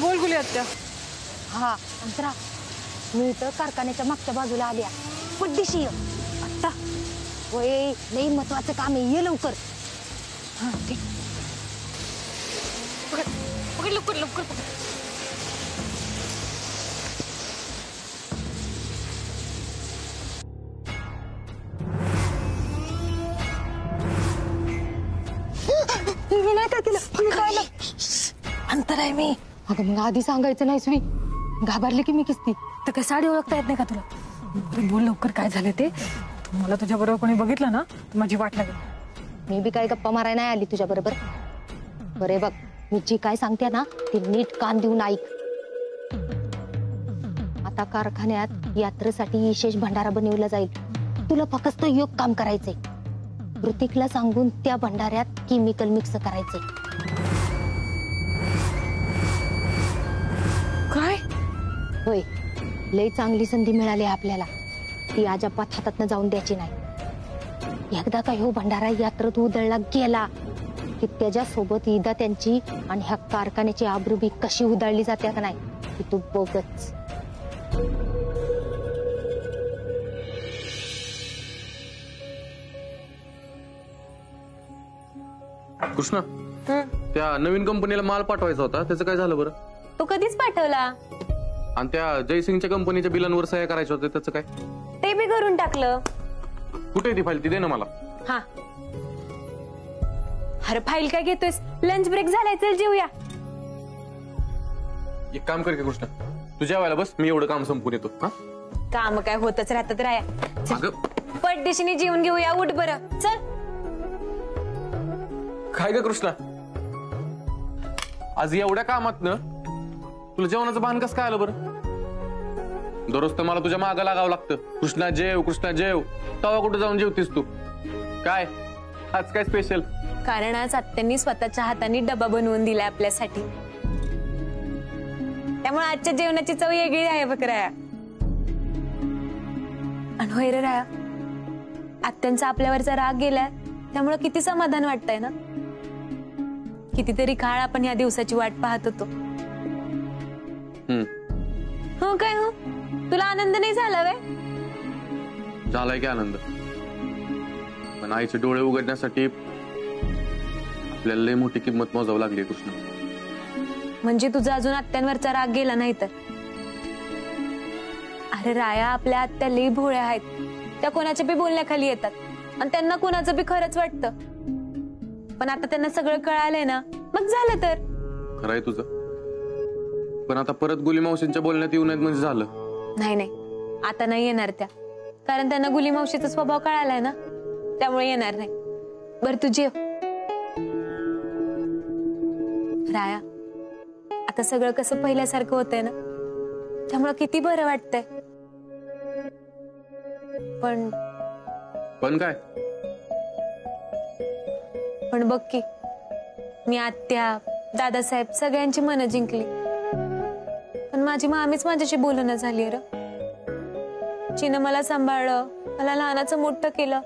बोल गुली आत्या. हा अंतरा, मी इथं कारखान्याच्या मागच्या बाजूला आल्या. पड्डीशी ये आत्ता. होय, लई महत्वाचं काम आहे, ये लवकर. हा ठीक. पकड पकड लवकर लवकर पकड. मी नाही काय केलं, काय अंतर आहे मी. अगं मग आधी सांगायचं नाहीस मी, घाबरले की मी किसती. तर काय साडी ओळखता येत नाही का तुला? बोल लवकर काय झालं ते. मला तुझ्या बरोबर कोणी बघितलं ना तर माझी वाट लागेल. मी बी काय गप्पा मारायला नाही आली तुझ्या बरोबर. बरे बघ, मी जी काय सांगते ना ते नीट कान देऊन ऐक. आता कारखान्यात यात्रेसाठी विशेष भंडारा बनवला जाईल. तुला फक्त योग काम करायचंय. ऋतिकला सांगून त्या भंडाऱ्यात केमिकल मिक्स करायचंय. काय? होय, लई चांगली संधी मिळाली आपल्याला. ती अजापात हातातनं जाऊन द्यायची नाही. एकदा का ह्यो भंडारा यात्रेत उधळला गेला की त्याच्या सोबत ईदा त्यांची आणि ह्या कारखान्याची आबरू बी कशी उधळली जाते का नाही की तू बघच. कृष्णा, त्या नवीन कंपनीला माल पाठवायचा होता, त्याचं काय झालं बरं? तो कधीच पाठवला. आणि त्या जयसिंगच्या कंपनीच्या बिलांवर सह्या करायच्या होत्या, त्याचं काय? ते बी करून टाकलं. कुठे ती फाईल? ती दे ना मला. हा, अरे फाईल काय घेतोयस? लंच ब्रेक झालाय, चल जेऊया. एक काम कर की कृष्णा, तू जेवायला बस, मी एवढं काम संपून येतो. हा, काम काय होतच राहतात राया. पटदिशीने जेवून घेऊया, उठ बरं चल. काय ग कृष्णा, आज एवढ्या कामात न तुला जेवणाचं भान कसं काय आलं बरं? दररोज तर मला तुझ्या मागं लागावं लागतं. कृष्णा जेव, कृष्णा जेव. तवा कुठे जाऊन जेवतीस तू? काय आज काय स्पेशल? कारण आज आत्यांनी स्वतःच्या हाताने डबा बनवून दिलाय आपल्यासाठी. त्यामुळे आजच्या जेवणाची चव वेगळी आहे बघ राया. आणि होय रे राया, आत्यांचा आपल्यावरचा राग गेलाय, त्यामुळे किती समाधान वाटतंय ना. कितीतरी काळ आपण या दिवसाची वाट पाहत होतो. हो काय? हो, तुला आनंद नाही झाला वे? झालाय की आनंद, पण आईचे डोळे उघडण्यासाठी आपल्याला लय मोठी किंमत मोजावी लागली कृष्णा. म्हणजे तुझा अजून आत्यांवरचा राग गेला नाही तर? अरे राया, आपल्या आत्या लई भोळ्या आहेत. त्या कोणाच्या बी बोलण्याखाली येतात आणि त्यांना कोणाचं बी खरंच वाटतं. पण आता त्यांना सगळं कळालंय ना, मग झालं तर. खरंय तुझं, पण आता परत गुली मावशींच्या बोलण्यात येऊ नयेत म्हणजे झालं. नाही नाही, आता नाही येणार त्या, कारण त्यांना गुली मावशीचा स्वभाव कळालाय ना, त्यामुळे येणार नाही. बर तू जेव. राया, आता सगळं कसं पहिल्यासारखं होतंय ना, त्यामुळे किती बरं वाटतंय. पण काय? पण बघ की, मी आत्या, दादासाहेब सगळ्यांची मनं जिंकली, पण माझी मामीच माझ्याशी बोलणं झाली र. जिनं मला सांभाळलं, मला लहानाचं मोठं केलं,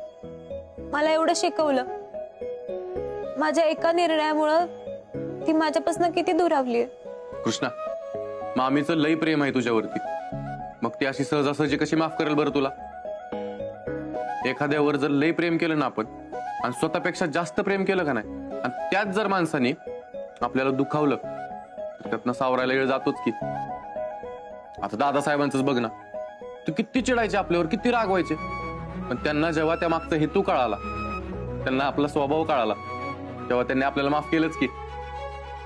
मला एवढं शिकवलं. माझ्या एका निर्णयामुळं ती माझ्यापासून किती दुरावली. कृष्णा, मामीचं लई प्रेम आहे तुझ्यावरती, मग ती अशी सहजासहजी कशी माफ करेल बरं तुला? एखाद्यावर जर लई प्रेम केलं ना आपण, आणि स्वतःपेक्षा जास्त प्रेम केलं का नाही, आणि त्यात जर माणसाने आपल्याला दुखावलं तर त्यातनं सावरायला वेळ जातोच की. आता दादासाहेबांचंच बघ ना, तू किती चिडायचे आपल्यावर, किती रागवायचे, पण त्यांना जेव्हा त्या मागचा हेतू कळाला, त्यांना आपला स्वभाव कळाला, तेव्हा त्यांनी आपल्याला माफ केलंच की.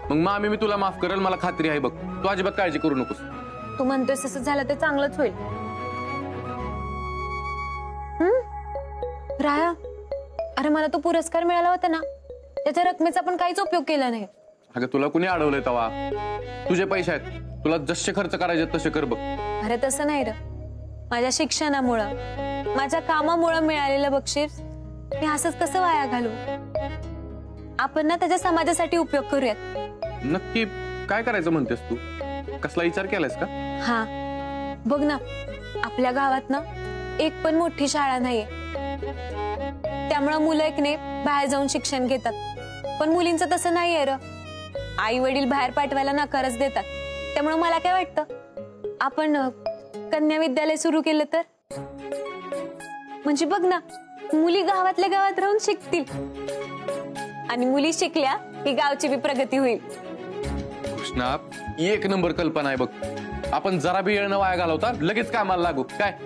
मग मामी मी तुला माफ करेल, मला खात्री आहे बघ. तू अजिबात काळजी करू नकोस. तू म्हणतोस तसं झालं ते चांगलंच होईल. राया, अरे मला तो पुरस्कार मिळाला होता ना, त्याच्या रकमेचा पण काहीच उपयोग केला नाही. अगं तुला कुणी अडवलंय तवा? तुझे पैसे आहेत, तुला जसे खर्च करायचे तसे कर बघ. अरे तसं नाही र, माझ्या शिक्षणामुळं, माझ्या कामामुळं मिळालेलं बक्षीस मी असंच कसं वाया घालू? आपण ना त्याच्या समाजासाठी उपयोग करूयात. नक्की काय करायचं म्हणतेस तू? कसला विचार केलायस का? हा, बघ ना, आपल्या गावात ना एक पण मोठी शाळा नाहीये, त्यामुळे मुलं एकने बाहेर जाऊन शिक्षण घेतात. पण मुलींचं तसं नाहीये र. आई वडील बाहेर पाठवायला नकारच देतात. त्यामुळे मला काय वाटतं, आपण कन्या विद्यालय सुरू केलं तर, म्हणजे बघ ना, मुली गावातल्या गावात राहून शिकतील आणि मुली शिकल्या की गावची बी प्रगती होईल. कृष्णा, एक नंबर कल्पना आहे बघ. आपण जरा बी वेळ न वाया घालवता लगेच कामाला लागू. काय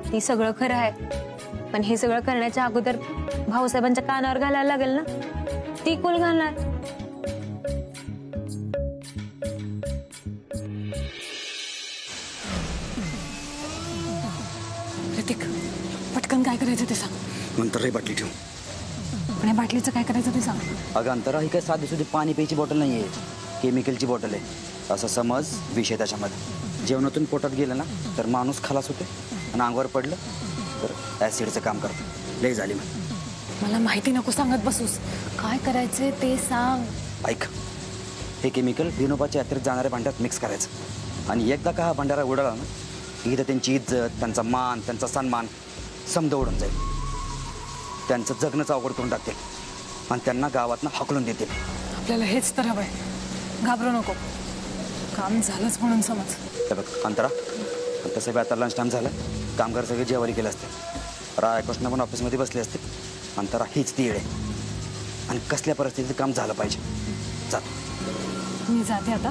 ही सगळं खरं आहे, पण हे सगळं करण्याच्या अगोदर भाऊसाहेबांच्या कानावर घालायला लागेल ना. ती कुल घालणार. ऋतिक, पटकन काय करायचं ते सांग. नंतर रे बाटली ठेवू. पण या बाटलीचं काय करायचं ते सांग. अगं अंतरा, ही काय साधी सुधी पाणी प्यायची बॉटल नाही आहे, केमिकलची बॉटल आहे. असं समज विष आहे त्याच्यामध्ये. जेवणातून पोटात गेलं ना तर माणूस खलास होते आणि अंगावर पडलं तर ऍसिडचं काम करतं. लय झाली मग. मला माहिती नको सांगत बसूस. काय करायचे ते सांग. ऐक, हे केमिकल विनोबाच्या यात्रेत जाणाऱ्या भांड्यात मिक्स करायचं आणि एकदा का हा भंडारा उडाला ना, इथं त्यांची इज्जत, त्यांचा मान, त्यांचा सन्मान समजा उडून जाईल. त्यांचं जगणंच अवघड करून टाकतील आणि त्यांना गावातनं हकलून देतील. आपल्याला हेच तर हवंय. घाबरू नको. काम झालंच म्हणून समज. हे बघ अंतरा, तसं बी आता लंच टाईम झाला. कामगार सगळे जेवारी केले असते. रायकृष्ण पण ऑफिसमध्ये बसले असते. अंतरा हीच ती येळ आहे आणि कसल्या परिस्थितीत काम झालं पाहिजे. जातो मी जाते आता,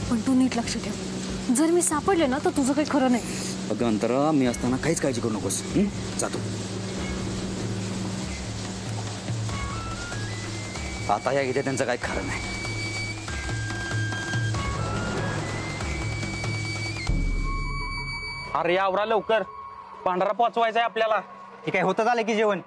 पण तू नीट लक्ष ठेव. जर मी सापडले ना तर तुझं काही खरं नाही. अगं अंतरा, मी असताना काहीच काळजी करू नकोस. जातो आता. या इथे त्यांचं काही खरं नाही. अरे आवरा लवकर, भांडारा पोचवायचा आहे आपल्याला. हे काय होतं झालं की जेवण.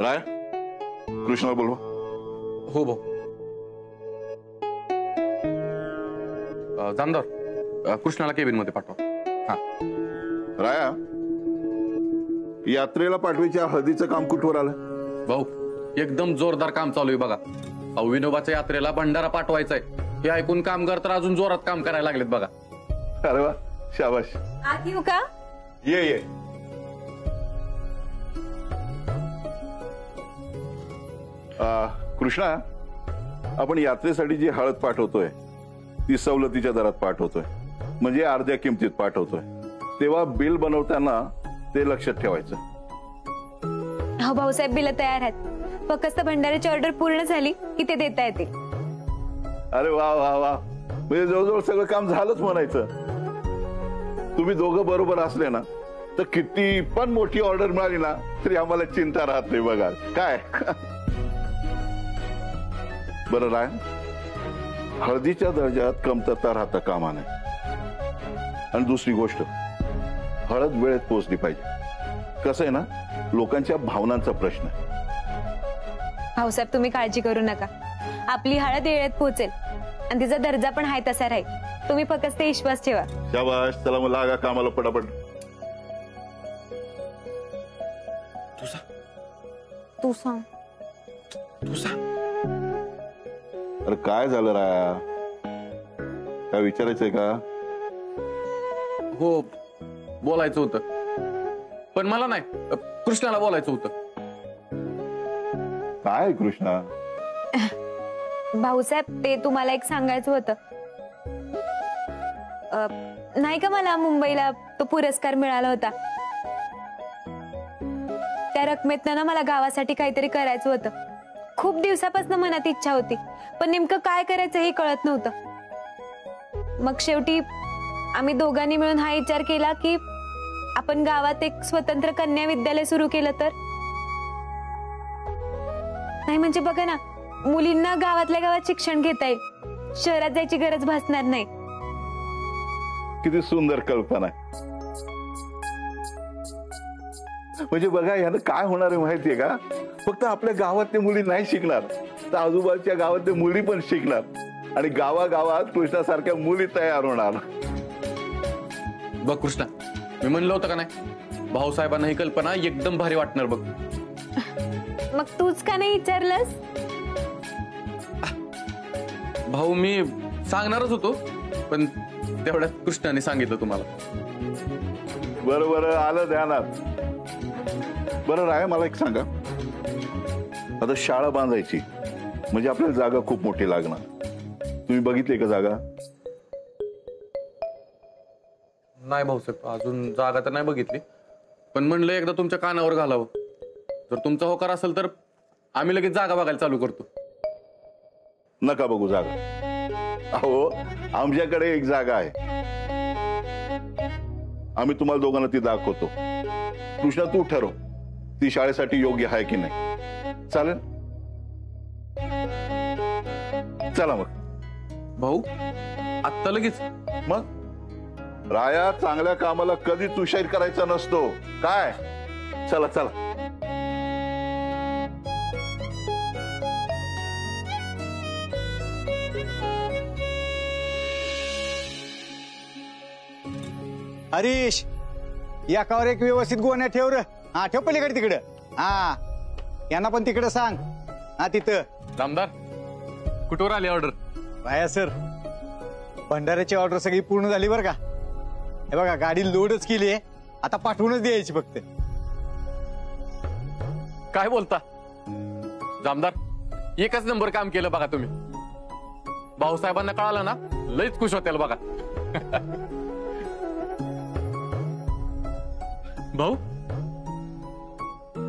राय, कृष्णाला बोलवा. हो भाऊ. जामदार, कृष्णाला केबिन मध्ये पाठवा. हा. राया, यात्रेला पाठवायच्या हळदीचं काम कुठवर आलं? भाऊ, एकदम जोरदार काम चालू आहे बघा. विनोबाच्या यात्रेला भंडारा पाठवायचा आहे. हे ऐकून कामगार तर अजून जोरात काम करायला लागलेत बघा. अरे वा, शाबाश. आत येऊ का? ये ये. कृष्णा, आपण यात्रेसाठी जी हळद पाठवतोय ती सवलतीच्या दरात पाठवतोय, म्हणजे अर्ध्या किमतीत पाठवतोय. तेव्हा बिल बनवताना ते लक्षात ठेवायचं. हो भाऊसाहेब, बिल तयार आहेत. फक्त भंडाऱ्याची ऑर्डर पूर्ण झाली की ते देता येतील. अरे वा वा वा, म्हणजे जवळजवळ सगळं काम झालंच म्हणायचं. तुम्ही दोघं बरोबर असले ना तर किती पण मोठी ऑर्डर मिळाली ना तरी आम्हाला चिंता राहत नाही बघा. काय बरं राय, हळदीच्या दर्जात कमतरता राहता कामा नये. आणि दुसरी गोष्ट, हळद वेळेत पोहोचली पाहिजे. कसं आहे ना, लोकांच्या भावनांचा प्रश्न आहे. भाऊसाहेब, तुम्ही काळजी करू नका. आपली हळद वेळेत पोहोचेल आणि तिचा दर्जा पण आहे तसा राहील. तुम्ही फक्त ते विश्वास ठेवा. शाबाश. चला मग लागा कामाला पटापट. तू सांग. अरे काय झालं राया, काय विचारायचंय का? हो, बोलायचं होतं, पण मला नाही, कृष्णाला बोलायचं होतं. काय कृष्णा? भाऊसाहेब, ते तुम्हाला एक सांगायचं होतं. नाही का, मला मुंबईला तो पुरस्कार मिळाला होता. त्या रकमेतनं ना मला गावासाठी काहीतरी करायचं होतं. खूप दिवसापासून मनात इच्छा होती, पण नेमकं काय करायचं हे कळत नव्हतं. मग शेवटी आम्ही दोघांनी मिळून हा विचार केला की आपण आपण गावात एक स्वतंत्र कन्या विद्यालय सुरू केलं तर? नाही म्हणजे बघा ना, मुलींना गावातल्या गावात शिक्षण घेता येईल, शहरात जायची गरज भासणार नाही. किती सुंदर कल्पना आहे. म्हणजे बघा यानं काय होणार आहे माहितीये का, फक्त आपल्या गावातल्या मुली नाही शिकणार तर आजूबाजूच्या गावातल्या मुली पण शिकणार आणि गावागावात कृष्णासारख्या मुली तयार होणार. बघ कृष्णा, मी म्हणलं होतं का नाही, भाऊसाहेबांना ही कल्पना एकदम भारी वाटणार बघ. मग तूच का नाही विचारलंस? भाऊ मी सांगणारच होतो, पण तेवढ्यात कृष्णाने सांगितलं तुम्हाला. बरं आलं ध्यानात. बरं राय, मला एक सांगा, आता शाळा बांधायची म्हणजे आपल्याला जागा खूप मोठी लागणार. तुम्ही बघितली का जागा? नाही भाऊसाहेब, अजून जागा तर नाही बघितली, पण म्हणलं एकदा तुमच्या कानावर घालावं. जर तुमचा होकार असेल तर आम्ही लगेच जागा बघायला चालू करतो. नका बघू जागा. अहो, आमच्याकडे एक जागा आहे, आम्ही तुम्हाला दोघांना ती दाखवतो. कृष्णा तू ठरव ती शाळेसाठी योग्य आहे की नाही. चालेल? चला मग. भाऊ आत्ता लगेच? मग राया, चांगल्या कामाला कधीच उशीर करायचा नसतो काय. चला चला. हरीश, एकावर एक व्यवस्थित गोण्या ठेव र. हा ठेव पलीकडे तिकडं. हा यांना पण तिकडं सांग. हा तिथं. रामदार, कुठवर आली ऑर्डर? बाया सर, भंडाऱ्याची ऑर्डर सगळी पूर्ण झाली बरं का. हे बघा, गाडी लोडच केली आहे, आता पाठवूनच द्यायची फक्त. काय बोलता जामदार, एकच नंबर काम केलं बघा तुम्ही. भाऊसाहेबांना कळालं ना, लईच खुश होतील बघा. भाऊ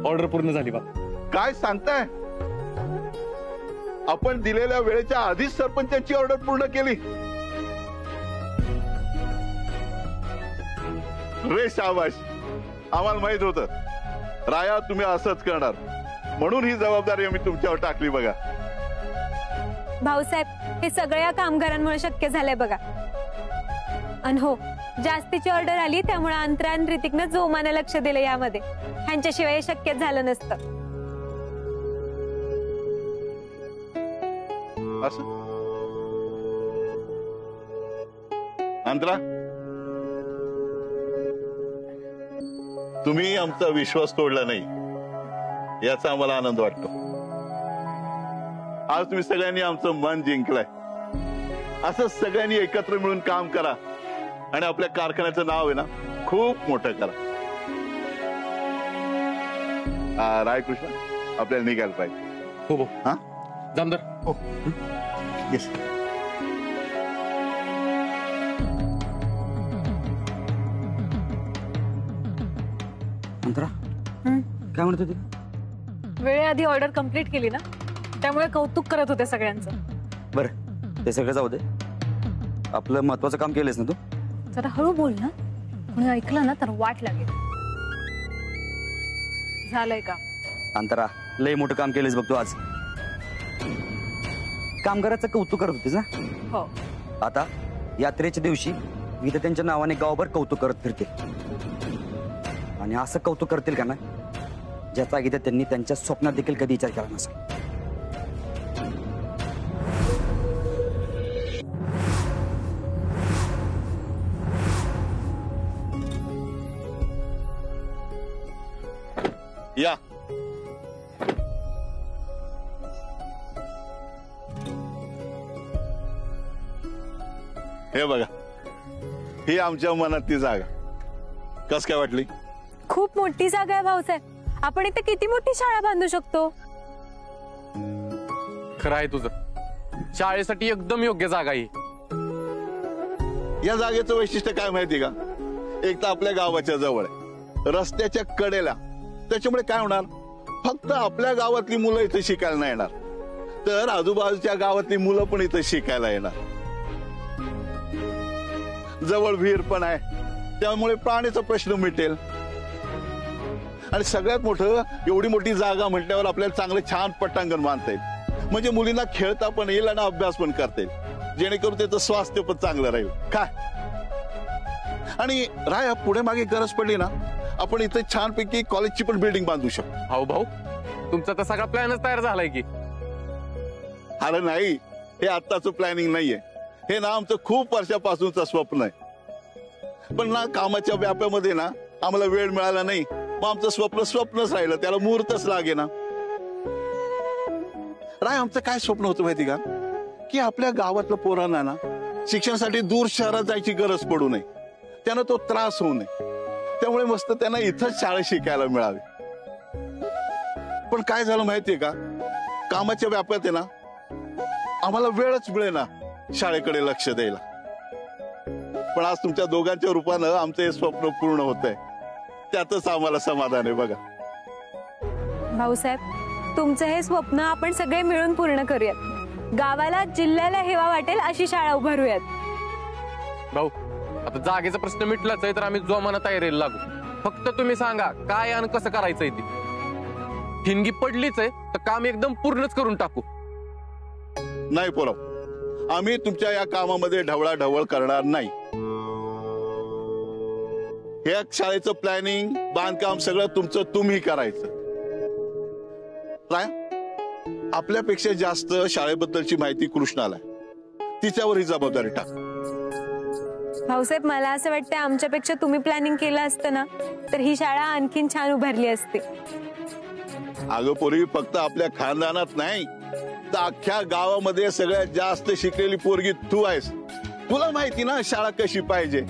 ऑर्डर पूर्ण झाली बा. काय सांगताय? आपण दिलेल्या वेळेच्या आधीच सरपंचाची ऑर्डर पूर्ण केली. रे शाबाश, आम्हाला माहित होतं राया तुम्ही असंच करणार, म्हणून ही जबाबदारी आम्ही तुमच्यावर टाकली बघा. भाऊसाहेब, हे सगळ्या कामगारांमुळे शक्य झालंय बघा. आणि हो, जास्तीची ऑर्डर आली त्यामुळे अंतरान ऋतिकनं जोमाने लक्ष दिलं यामध्ये. ह्यांच्याशिवाय हे शक्य झालं नसतं. असं अंतरा, तुम्ही आमचा विश्वास तोडला नाही याचा आम्हाला आनंद वाटतो. आज तुम्ही सगळ्यांनी आमचं मन जिंकलंय. असं सगळ्यांनी एकत्र मिळून काम करा आणि आपल्या कारखान्याचं नाव आहे ना खूप मोठं करा. रायकृष्ण, आपल्याला निघायला पाहिजे. हो हो. हा जामदार. हो. येस. अंतरा, काय म्हणत होती? वेळेआधी ऑर्डर कंप्लीट केली ना, त्यामुळे कौतुक करत होते सगळ्यांचं. बरं, ते सगळं जाऊ दे. आपलं महत्वाचं काम केलंस ना तू? जरा हळू बोल ना, कोणी ऐकलं ना तर वाट लागेल. झालंय का? अंतरा, लय मोठं काम केलंस बघ तू आज. कामगाराचं कौतुक करत होतीस ना? हो. आता यात्रेच्या दिवशी इथं त्यांच्या नावाने गावभर कौतुक करत फिरतील. आणि असं कौतुक करतील का ना, ज्याचा इथं त्यांनी त्यांच्या स्वप्नात देखील कधी विचार केला नसेल. या. हे बघा, ही आमच्या मनातली जागा. कस काय वाटली? खूप मोठी जागा आहे भाऊसाहेब. आपण इथे किती मोठी शाळा बांधू शकतो. खरं आहे तुझं, शाळेसाठी एकदम योग्य जागा आहे. या जागेचं वैशिष्ट्य काय माहिती का? एक तर आपल्या गावाच्या जवळ आहे, रस्त्याच्या कडेला. त्याच्यामुळे काय होणार, फक्त आपल्या गावातली मुलं इथे शिकायला नाही येणार, तर आजूबाजूच्या गावातली मुलं पण इथे शिकायला येणार. जवळ विहीर पण आहे, त्यामुळे पाण्याचा प्रश्न मिटेल. आणि सगळ्यात मोठं, एवढी मोठी जागा म्हटल्यावर आपल्याला चांगलं छान पटांगण बांधता येईल, म्हणजे मुलींना खेळता पण येईल आणि अभ्यास पण करता येईल, जेणेकरून त्याचं स्वास्थ्य पण चांगलं राहील. काय आणि राय, पुढे मागे गरज पडली ना, आपण इथे छानपैकी कॉलेजची पण बिल्डिंग बांधू शकतो. भाऊ भाऊ, तुमचा तर सगळा प्लॅनच तयार झालाय की. अरे नाही, हे आत्ताचं प्लॅनिंग नाहीये, हे ना आमचं खूप वर्षापासूनचं स्वप्न आहे. पण ना कामाच्या व्यापामध्ये ना आम्हाला वेळ मिळाला नाही, मग आमचं स्वप्न स्वप्नच राहिलं, त्याला मुहूर्तच लागे ना. राय, आमचं काय स्वप्न होतं माहिती का, की आपल्या गावातल्या पोरांना ना शिक्षणासाठी दूर शहरात जायची गरज पडू नये, त्यांना तो त्रास होऊ नये, त्यामुळे मस्त त्यांना इथंच शाळा शिकायला मिळावी. पण काय झालं माहितीये का, कामाच्या व्यापात आहे ना आम्हाला वेळच मिळेना शाळेकडे लक्ष द्यायला. पण आज तुमच्या दोघांच्या रूपानं आमचं हे स्वप्न पूर्ण होत आहे, त्यातच आम्हाला समाधान आहे. बघा भाऊसाहेब, तुमचं हे स्वप्न आपण सगळे मिळून पूर्ण करूयात. गावाला जिल्ह्याला हेवा वाटेल अशी शाळा उभारूयात. भाऊ, आता जागेचा प्रश्न मिटलाच आहे तर आम्ही जोमानं तयारीला लागू. फक्त तुम्ही सांगा काय आणि कसं करायचंय ती. ठिणगी पडलीच आहे तर काम एकदम पूर्णच करून टाकू. नाही पोराव, आम्ही तुमच्या या कामामध्ये ढवळाढवळ करणार नाही. हे शाळेचं प्लॅनिंग, बांधकाम सगळं तुमचं तुम्ही करायचं. काय आपल्यापेक्षा जास्त शाळेबद्दलची माहिती कृष्णाला आहे, तिच्यावर ही जबाबदारी टाक. भाऊसाहेब, मला असं वाटतं आमच्यापेक्षा तुम्ही प्लॅनिंग केलं असतं ना तर ही शाळा आणखीन छान उभारली असती. अगं पोरी, फक्त आपल्या खानदानात नाही तर अख्ख्या गावामध्ये सगळ्यात जास्त शिकलेली पोरगी तू आहेस. तुला माहिती ना शाळा कशी पाहिजे.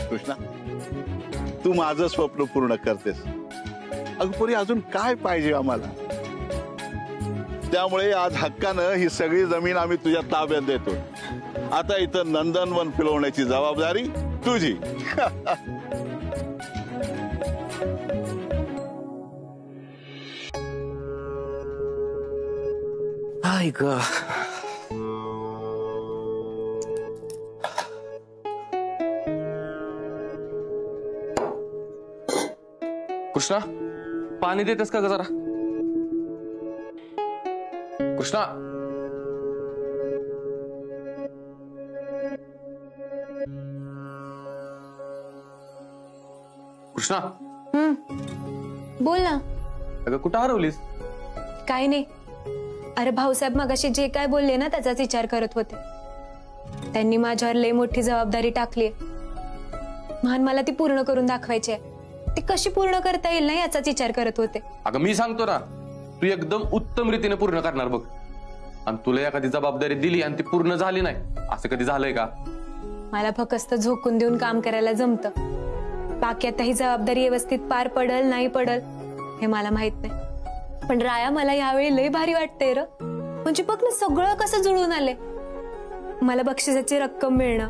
कृष्णा, तू माझं स्वप्न पूर्ण करतेस. अगं पोरी, अजून काय पाहिजे आम्हाला. त्यामुळे आज हक्कानं ही सगळी जमीन आम्ही तुझ्या ताब्यात देतो. आता इथं नंदनवन फिरवण्याची जबाबदारी तुझी. ऐक, कृष्णा, पाणी देतेस का ग जरा. कृष्णा, कृष्णा, बोल ना. अगं कुठं हरवलीस. काय नाही. अरे भाऊसाहेब मगाशी जे काय बोलले ना त्याचाच विचार करत होते. त्यांनी माझ्यावर लई मोठी जबाबदारी टाकली, मान मला ती पूर्ण करून दाखवायची आहे. ती कशी पूर्ण करता येईल ना याचाच विचार करत होते. अगं मी सांगतो ना, तू एकदम उत्तम रीतीने पूर्ण करणार बघ. आणि तुला एखादी जबाबदारी दिली आणि ती पूर्ण झाली नाही, असं कधी झालंय का. मला फक्त झोकून देऊन काम करायला जमतं. बाकी आता ही जबाबदारी व्यवस्थित पार पडल नाही पडल हे मला माहित नाही. पण राया, मला यावेळी लई भारी वाटतंय र. म्हणजे बघ ना सगळं कसं जुळून आले. मला बक्षिसाची रक्कम मिळणं,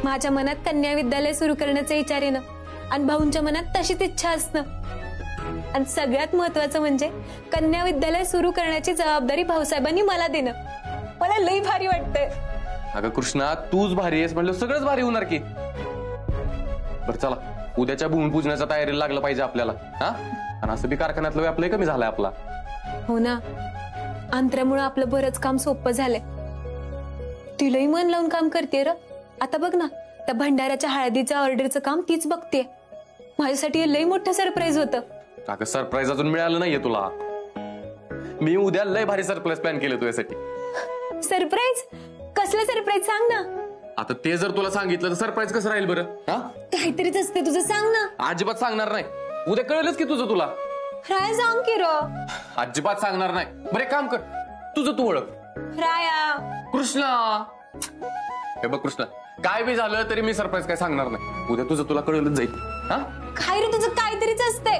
माझ्या मनात कन्या विद्यालय सुरू करण्याचा विचार येणं आणि भाऊंच्या मनात तशीच इच्छा असणं, आणि सगळ्यात महत्वाचं म्हणजे कन्या विद्यालय सुरू करण्याची जबाबदारी भाऊसाहेबांनी मला देणं. मला लई भारी वाटतंय. अगं कृष्णा, तूच भारी आहेस म्हणलं सगळंच भारी होणार की. बरं चला, उद्याच्या भूमिपूजनाच्या तयारीला लागलं पाहिजे आपल्याला. हा, आणि असं बी कारखान्यातलं व्याप लय कमी झालाय आपला. हो ना, अंतरामुळे आपलं बरंच काम सोपं झालंय. तिलाही मन लावून काम करते र. आता बघ ना, त्या भंडाऱ्याच्या हळदीचं ऑर्डरचं काम तीच बघते. माझ्यासाठी हे लई मोठं सरप्राईज होतं. अगं सरप्राईज अजून मिळालं नाहीये तुला. मी उद्या लय भारी सरप्राईज प्लॅन केलं तुझ्यासाठी. सरप्राईज? कसलं सरप्राईज सांग ना. आता ते जर तुला सांगितलं तर सरप्राईज कसं राहील बरं. हा, काहीतरीच असते तुझं, सांग ना. अजिबात सांगणार नाही. उद्या कळेलच की तुझं तुला. राया सांग की र. अजिबात सांगणार नाही. बरे काम कर, तुझं तू ओळख. राया. कृष्णा, हे बघ कृष्णा, काय बी झालं तरी मी सरप्राईज काय सांगणार नाही. उद्या तुझं तुला कळेलच जाईल. हा, काय रे तुझं काहीतरीच असते.